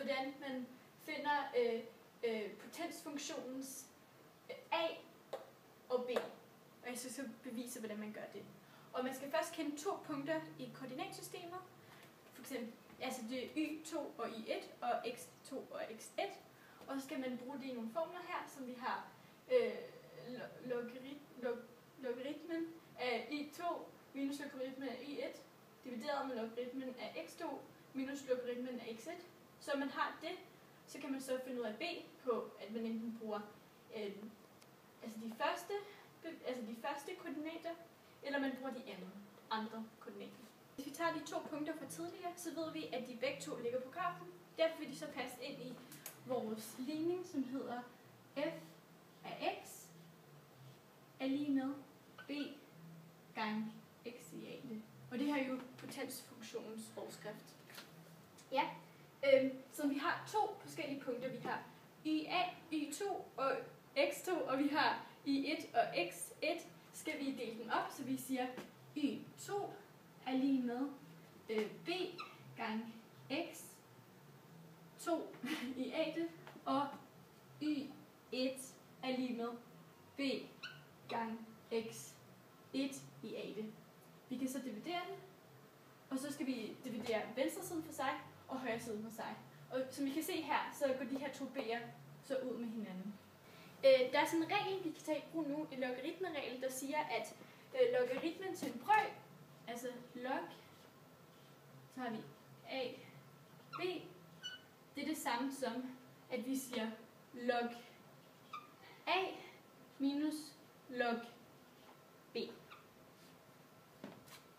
hvordan man finder potensfunktionens A og B. Og jeg skal så bevise, hvordan man gør det. Og man skal først kende 2 punkter i koordinatsystemet. For eksempel, altså det er y2 og y1 og x2 og x1. Og så skal man bruge det i nogle formler her, som vi har logaritmen af y2 minus logaritmen af y1 divideret med logaritmen af x2 minus logaritmen af x1. Så man har det, så kan man så finde ud af b på, at man enten bruger de første koordinater, eller man bruger de andre koordinater. Hvis vi tager de 2 punkter fra tidligere, så ved vi, at de begge to ligger på grafen. Derfor vil de så passe ind i vores ligning, som hedder f af x er lige med b gange x i a. Og det her er jo potensfunktionens overskrift. Ja, så vi har 2 forskellige punkter. Vi har y2 og x2, og vi har y1 og x1. Skal vi dele dem op, så vi siger y2 er lige med b gange x2 i a, og y1 er lige med b gange x1 i a. Vi kan så dividere det, og så skal vi dividere venstre side for sig og højre side for sig. Og som I kan se her, så går de her 2 b'er så ud med hinanden. Der er sådan en regel, vi kan tage i brug nu, en logaritmeregel, der siger, at logaritmen til en brøk, altså log, så har vi a, b, det er det samme som, at vi siger log a minus log b.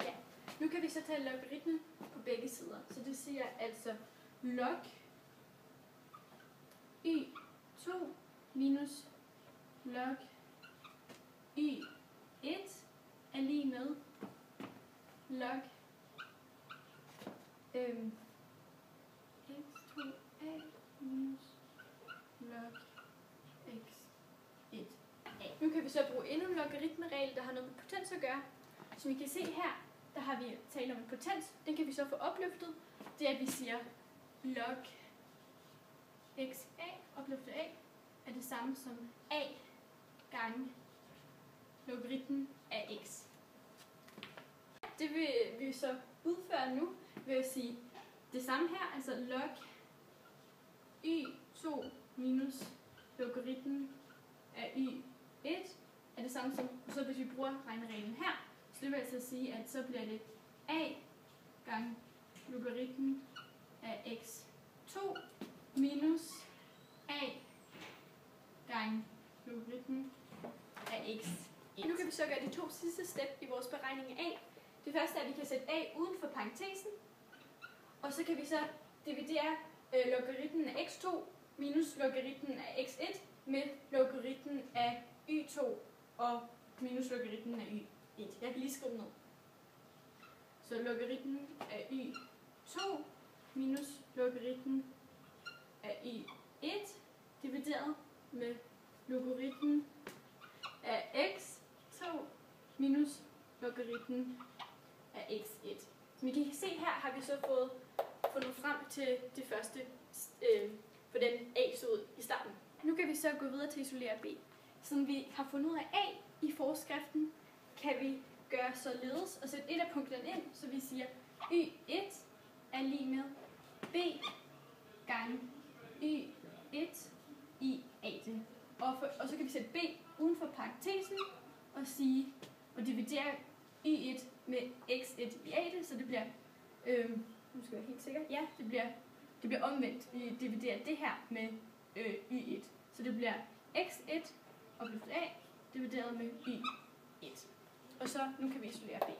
Ja. Nu kan vi så tage logaritmen på begge sider, så det siger altså log y2 minus log y1 er lige med log x2a minus log x1a. Nu kan vi så bruge endnu en logaritmeregel, der har noget med potens at gøre. Som I kan se her, der har vi talt om en potens. Den kan vi så få opløftet. Det er, at vi siger log xa, opløftet a, er det samme som a gange logaritmen af x. Det vil vi så udføre nu ved at sige det samme her, altså log y2 minus logaritmen af y1 er det samme som, så hvis vi bruger regnereglen her, så det vil altså sige, at så bliver det a gange logaritmen af x2 minus a gange logaritmen af x1. Nu kan vi så gøre de 2 sidste step i vores beregning af a. Det første er, at vi kan sætte a uden for parentesen, og så kan vi så dividere logaritmen af x2 minus logaritmen af x1 med logaritmen af y2 og minus logaritmen af y1. Jeg kan lige skrive ned. Så logaritmen af y2 minus logaritmen af y1 divideret med logaritmen af x2 minus logaritmen af x1. Som I kan se her, har vi så fundet frem til det første, hvordan a så ud i starten. Nu kan vi så gå videre til at isolere b. Siden vi har fundet ud af a i forskriften, kan vi gøre således og sætte et af punkterne ind, så vi siger y1 er lige med b gange y1 i a. Og så kan vi sætte b uden for parentesen og dividere y1 med x1 i a, så det bliver, nu skal jeg være helt sikker, ja, det bliver omvendt. Vi dividerer det her med y1, så det bliver x1 opløftet a divideret med y1. Og så nu kan vi isolere b.